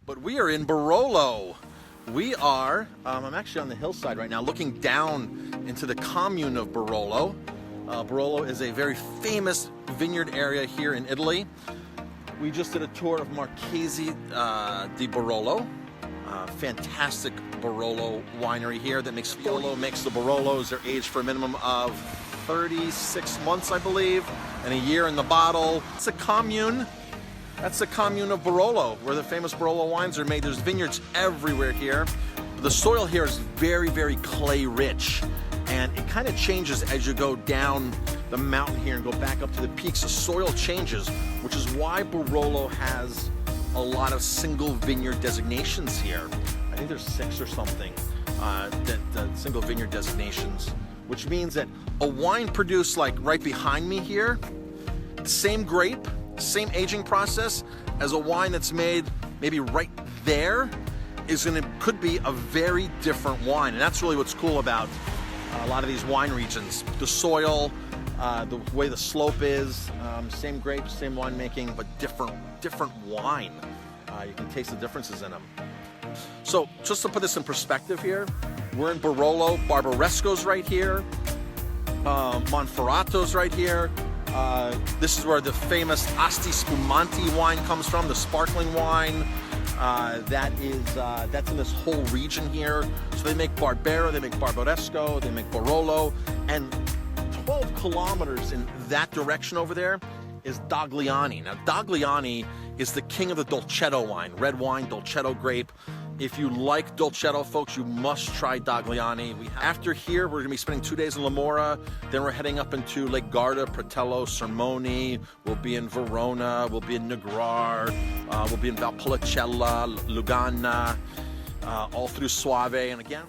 But we are in Barolo. We are, I'm actually on the hillside right now looking down into the commune of Barolo. Barolo is a very famous vineyard area here in Italy. We just did a tour of Marchesi di Barolo. Fantastic Barolo winery here that makes Barolo, makes the Barolos. They're aged for a minimum of 36 months, I believe, and a year in the bottle. It's a commune. That's the commune of Barolo, where the famous Barolo wines are made. There's vineyards everywhere here. The soil here is very, very clay rich, and it kind of changes as you go down the mountain here and go back up to the peaks. The soil changes, which is why Barolo has a lot of single vineyard designations here. I think there's 6 or something, single vineyard designations, which means that a wine produced like right behind me here, same grape, same aging process as a wine that's made maybe right there could be a very different wine. And that's really what's cool about a lot of these wine regions. The soil, the way the slope is, same grapes, same winemaking, but different wine. You can taste the differences in them. So just to put this in perspective here, we're in Barolo. Barbaresco's right here. Monferrato's right here. This is where the famous Asti Spumanti wine comes from, the sparkling wine. That's in this whole region here. So they make Barbera, they make Barbaresco, they make Barolo, and 12 kilometers in that direction over there is Dogliani. Now, Dogliani is the king of the Dolcetto wine, red wine, Dolcetto grape. If you like Dolcetto, folks, you must try Dogliani. After here, we're gonna be spending 2 days in Lamora. Then we're heading up into Lake Garda, Pratello, Sermoni. We'll be in Verona. We'll be in Negrar. We'll be in Valpolicella, Lugana, all through Soave. And again,